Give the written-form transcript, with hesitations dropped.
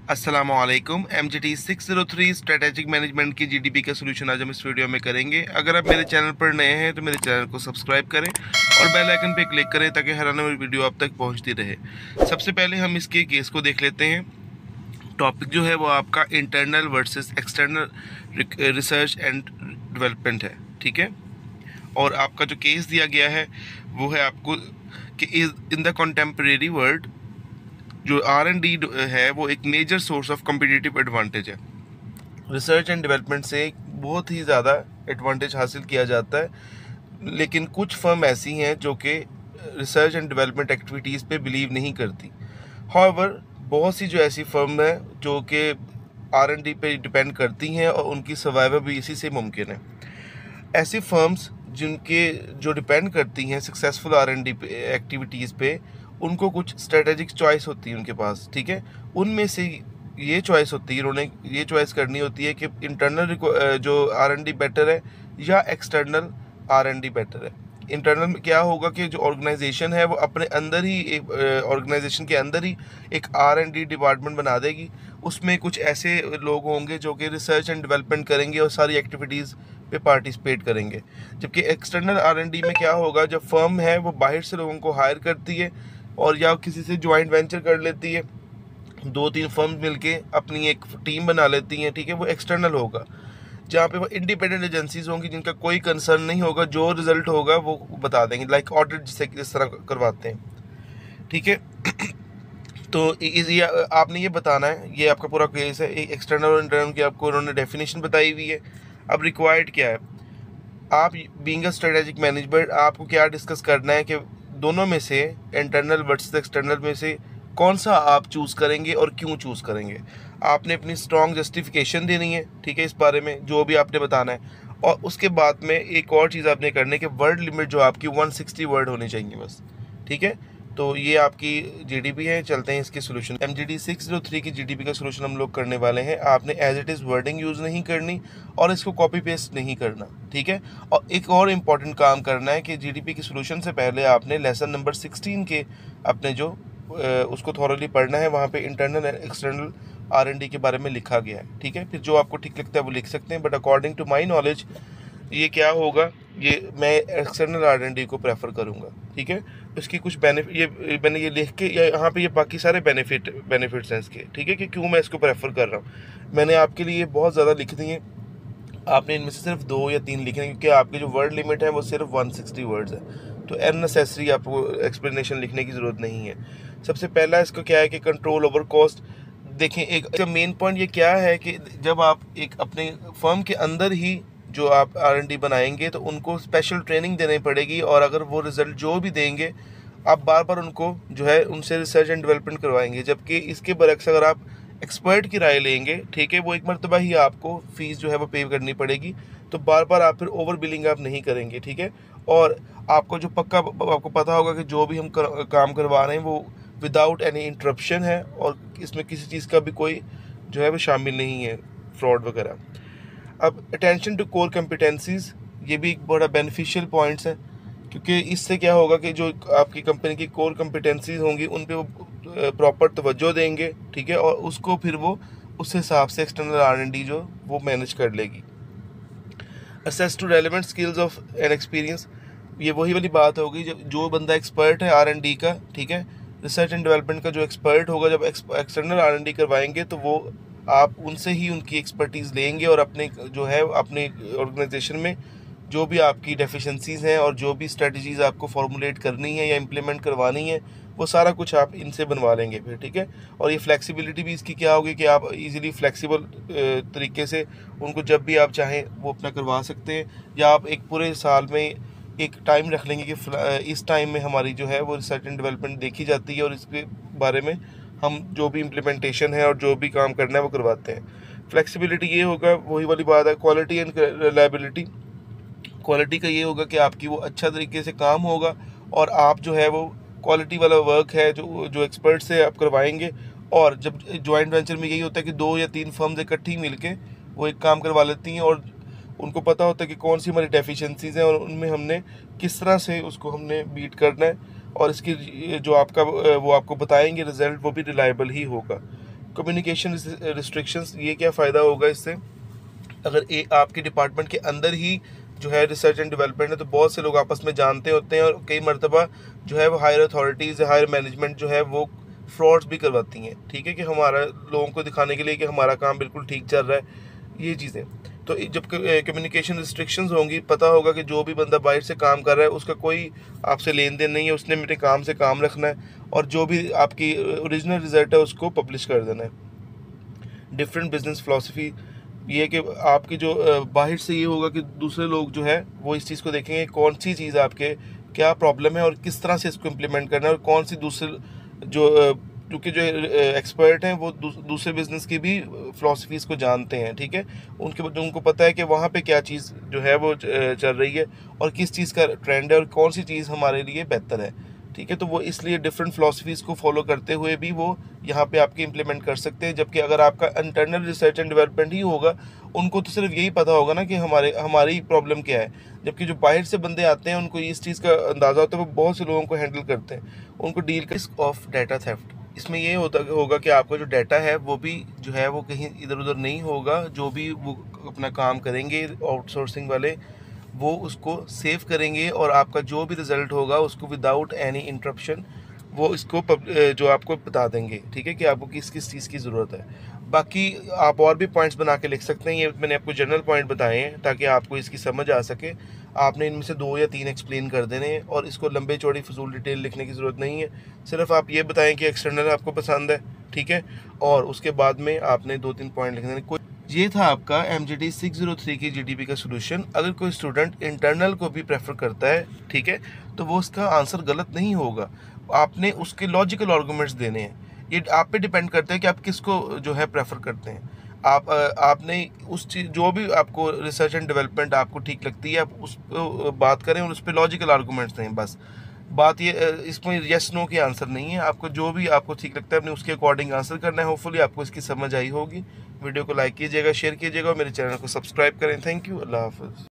अस्सलामुअलैकुम। MGT 603 strategic management की GDP का सोल्यूशन आज हम इस वीडियो में करेंगे। अगर आप मेरे चैनल पर नए हैं तो मेरे चैनल को सब्सक्राइब करें और बेल आइकन पे क्लिक करें ताकि हर आने वाली वीडियो आप तक पहुंचती रहे। सबसे पहले हम इसके केस को देख लेते हैं। टॉपिक जो है वो आपका internal versus external research and development है, ठीक है। और आपका जो केस दिया गया है वो है आपको कि इन द कंटेम्प्रेरी वर्ल्ड जो R&D है वो एक major source of competitive advantage है। रिसर्च एंड डेवलपमेंट से बहुत ही ज़्यादा एडवांटेज हासिल किया जाता है, लेकिन कुछ फर्म ऐसी हैं जो कि रिसर्च एंड डेवलपमेंट एक्टिविटीज़ पे बिलीव नहीं करती। हाउएवर बहुत सी जो ऐसी फर्म है जो कि R&D पे डिपेंड करती हैं और उनकी सर्वाइवल भी इसी से मुमकिन है। ऐसी फर्म्स जिनके जो डिपेंड करती हैं सक्सेसफुल R&D एक्टिविटीज़ पे, उनको कुछ स्ट्रेटेजिक चॉइस होती है उनके पास, ठीक है। उनमें से ये चॉइस होती है, उन्होंने ये चॉइस करनी होती है कि इंटरनल जो R&D बेटर है या एक्सटर्नल R&D बेटर है। इंटरनल में क्या होगा कि जो ऑर्गेनाइजेशन है वो अपने अंदर ही ऑर्गेनाइजेशन के अंदर ही एक R&D डिपार्टमेंट बना देगी। उसमें कुछ ऐसे लोग होंगे जो कि रिसर्च एंड डेवलपमेंट करेंगे और सारी एक्टिविटीज़ पे पार्टिसिपेट करेंगे। जबकि एक्सटर्नल R&D में क्या होगा, जब फर्म है वो बाहर से लोगों को हायर करती है और या किसी से ज्वाइंट वेंचर कर लेती है, 2-3 फर्म मिलके अपनी एक टीम बना लेती हैं, ठीक है, वो एक्सटर्नल होगा। जहाँ पे वो इंडिपेंडेंट एजेंसीज होंगी जिनका कोई कंसर्न नहीं होगा, जो रिजल्ट होगा वो बता देंगे, लाइक ऑडिट जिसे इस तरह करवाते हैं, ठीक है। तो ये आपने ये बताना है, ये आपका पूरा केस है। एक एक्सटर्नल और इंटरनल की आपको उन्होंने डेफिनेशन बताई हुई है। अब रिक्वायर्ड क्या है, आप बीइंग अ स्ट्रेटेजिक मैनेजमेंट आपको क्या डिस्कस करना है कि दोनों में से इंटरनल वर्सेस एक्सटर्नल में से कौन सा आप चूज़ करेंगे और क्यों चूज़ करेंगे। आपने अपनी स्ट्रॉन्ग जस्टिफिकेशन देनी है, ठीक है, इस बारे में जो भी आपने बताना है। और उसके बाद में एक और चीज़ आपने करनी है कि वर्ड लिमिट जो आपकी 160 वर्ड होनी चाहिए बस, ठीक है। तो ये आपकी GDP है। चलते हैं इसके सोल्यूशन। MGT 603 की GDP का सोल्यूशन हम लोग करने वाले हैं। आपने as it is wording use नहीं करनी और इसको कॉपी पेस्ट नहीं करना, ठीक है। और एक और इम्पॉर्टेंट काम करना है कि GDP के सोल्यूशन से पहले आपने लेसन नंबर 16 के अपने जो उसको थॉरली पढ़ना है। वहाँ पे इंटरनल एंड एक्सटर्नल R&D के बारे में लिखा गया है, ठीक है। फिर जो आपको ठीक लगता है वो लिख सकते हैं, but according to my knowledge ये क्या होगा, ये मैं एक्सटर्नल R&D को प्रेफर करूँगा, ठीक है। इसकी कुछ बेनिफिट ये मैंने ये लिख के यहाँ पे ये बाकी सारे बेनिफिट्स हैं इसके, ठीक है, कि क्यों मैं इसको प्रेफर कर रहा हूँ। मैंने आपके लिए बहुत ज़्यादा लिख दिए, आपने इनमें से सिर्फ 2 या 3 लिखने हैं क्योंकि आपकी जो वर्ड लिमिट है वो सिर्फ 160 वर्ड्स है। तो अननेसेसरी आपको एक्सप्लेनेशन लिखने की ज़रूरत नहीं है। सबसे पहला इसको क्या है कि कंट्रोल ओवर कॉस्ट। देखें, एक मेन पॉइंट ये क्या है कि जब आप एक अपने फर्म के अंदर ही जो आप R&D बनाएंगे तो उनको स्पेशल ट्रेनिंग देनी पड़ेगी, और अगर वो रिज़ल्ट जो भी देंगे आप बार बार उनको जो है उनसे रिसर्च एंड डेवलपमेंट करवाएंगे। जबकि इसके बरक्स अगर आप एक्सपर्ट की राय लेंगे, ठीक है, वो एक मरतबा ही आपको फ़ीस जो है वो पे करनी पड़ेगी। तो बार बार आप फिर ओवर बिलिंग आप नहीं करेंगे, ठीक है। और आपको जो पक्का आपको पता होगा कि जो भी हम काम करवा रहे हैं वो विदाउट एनी इंटरप्शन है और इसमें किसी चीज़ का भी कोई जो है वो शामिल नहीं है, फ्रॉड वगैरह। अब अटेंशन टू कोर कम्पिटेंसीज़, ये भी एक बड़ा बेनिफिशियल पॉइंट्स है, क्योंकि इससे क्या होगा कि जो आपकी कंपनी की कोर कम्पिटेंसीज़ होंगी उन पे वो प्रॉपर तवज्जो देंगे, ठीक है, और उसको फिर वो उस हिसाब से एक्सटर्नल R&D जो वो मैनेज कर लेगी। Access to relevant skills of an experience, ये वही वाली बात होगी जो बंदा एक्सपर्ट है R&D का, ठीक है, रिसर्च एंड डेवलपमेंट का जो एक्सपर्ट होगा, जब एक्सटर्नल R&D करवाएंगे तो वो आप उनसे ही उनकी एक्सपर्टीज़ लेंगे और अपने जो है अपने ऑर्गेनाइजेशन में जो भी आपकी डेफिशिएंसीज़ हैं और जो भी स्ट्रेटजीज़ आपको फॉर्मुलेट करनी है या इम्प्लीमेंट करवानी है वो सारा कुछ आप इनसे बनवा लेंगे फिर, ठीक है। और ये फ्लेक्सिबिलिटी भी इसकी क्या होगी कि आप इजीली फ्लेक्सिबल तरीके से उनको जब भी आप चाहें वो अपना करवा सकते हैं, या आप एक पूरे साल में एक टाइम रख लेंगे कि इस टाइम में हमारी जो है वो रिसर्च एंड डेवलपमेंट देखी जाती है और इसके बारे में हम जो भी इम्प्लीमेंटेशन है और जो भी काम करना है वो करवाते हैं। फ्लेक्सिबिलिटी ये होगा, वही वाली बात है, क्वालिटी एंड रिलायबिलिटी। क्वालिटी का ये होगा कि आपकी वो अच्छा तरीके से काम होगा और आप जो है वो क्वालिटी वाला वर्क है जो एक्सपर्ट से आप करवाएंगे। और जब जॉइंट वेंचर में यही होता है कि 2 या 3 फर्म्स इकट्ठी मिलके वो एक काम करवा लेती हैं और उनको पता होता है कि कौन सी हमारी डेफिशिएंसीज हैं और उनमें हमने किस तरह से उसको हमने बीट करना है, और इसकी जो आपका वो आपको बताएंगे रिजल्ट, वो भी रिलायबल ही होगा। कम्युनिकेशन रिस्ट्रिक्शंस, ये क्या फ़ायदा होगा इससे, अगर आपके डिपार्टमेंट के अंदर ही जो है रिसर्च एंड डेवलपमेंट है, तो बहुत से लोग आपस में जानते होते हैं, और कई मरतबा जो है वो हायर अथॉरिटीज़, हायर मैनेजमेंट जो है वो फ्रॉड्स भी करवाती हैं, ठीक है, कि हमारा लोगों को दिखाने के लिए कि हमारा काम बिल्कुल ठीक चल रहा है, ये चीज़ें। तो जब कम्युनिकेशन रिस्ट्रिक्शंस होंगी, पता होगा कि जो भी बंदा बाहर से काम कर रहा है उसका कोई आपसे लेन देन नहीं है, उसने मेरे काम से काम रखना है, और जो भी आपकी ओरिजिनल रिजल्ट है उसको पब्लिश कर देना है। डिफरेंट बिजनेस फ़िलासफ़ी, ये कि आपकी जो बाहर से ये होगा कि दूसरे लोग जो है वो इस चीज़ को देखेंगे कौन सी चीज़ आपके क्या प्रॉब्लम है और किस तरह से इसको इम्प्लीमेंट करना है, और कौन सी दूसरे जो क्योंकि जो एक्सपर्ट हैं वो दूसरे बिजनेस की भी फ़िलासफ़ीज़ को जानते हैं, ठीक है, उनको पता है कि वहाँ पे क्या चीज़ जो है वो चल रही है और किस चीज़ का ट्रेंड है और कौन सी चीज़ हमारे लिए बेहतर है, ठीक है। तो वो इसलिए डिफरेंट फ़िलासफ़ीज़ को फॉलो करते हुए भी वो यहाँ पे आपके इम्प्लीमेंट कर सकते हैं। जबकि अगर आपका इंटरनल रिसर्च एंड डेवलपमेंट ही होगा, उनको तो सिर्फ यही पता होगा ना कि हमारी प्रॉब्लम क्या है। जबकि जो बाहर से बंदे आते हैं उनको इस चीज़ का अंदाज़ा होता है, वो बहुत से लोगों को हैंडल करते हैं, उनको डील कर। रिस्क ऑफ डाटा थेफ्ट, इसमें ये होगा कि आपका जो डाटा है वो भी जो है वो कहीं इधर उधर नहीं होगा, जो भी वो अपना काम करेंगे आउटसोर्सिंग वाले वो उसको सेव करेंगे, और आपका जो भी रिज़ल्ट होगा उसको विदाउट एनी इंटरप्शन वो इसको जो आपको बता देंगे, ठीक है, कि आपको किस किस चीज़ की ज़रूरत है। बाकी आप और भी पॉइंट्स बना के लिख सकते हैं, ये मैंने आपको जनरल पॉइंट बताए हैं ताकि आपको इसकी समझ आ सके। आपने इनमें से 2 या 3 एक्सप्लेन कर देने हैं, और इसको लंबे चौड़ी फजूल डिटेल लिखने की ज़रूरत नहीं है। सिर्फ आप ये बताएं कि एक्सटर्नल आपको पसंद है, ठीक है, और उसके बाद में आपने 2-3 पॉइंट लिख देने। ये था आपका MGT 603 की GDP का सोल्यूशन। अगर कोई स्टूडेंट इंटरनल को भी प्रेफर करता है, ठीक है, तो वो उसका आंसर गलत नहीं होगा, आपने उसके लॉजिकल आर्गूमेंट्स देने हैं। ये आप पे डिपेंड करता है कि आप किसको जो है प्रेफर करते हैं। आपने उस चीज़ जो भी आपको रिसर्च एंड डेवलपमेंट आपको ठीक लगती है, आप उस पर बात करें और उस पर लॉजिकल आर्गूमेंट्स दें, बस। बात ये इसमें यस नो के आंसर नहीं है, आपको जो भी आपको ठीक लगता है अपने उसके अकॉर्डिंग आंसर करना है। होपफुली आपको इसकी समझ आई होगी। वीडियो को लाइक कीजिएगा, शेयर कीजिएगा और मेरे चैनल को सब्सक्राइब करें। थैंक यू, अल्लाह हाफ़िज़।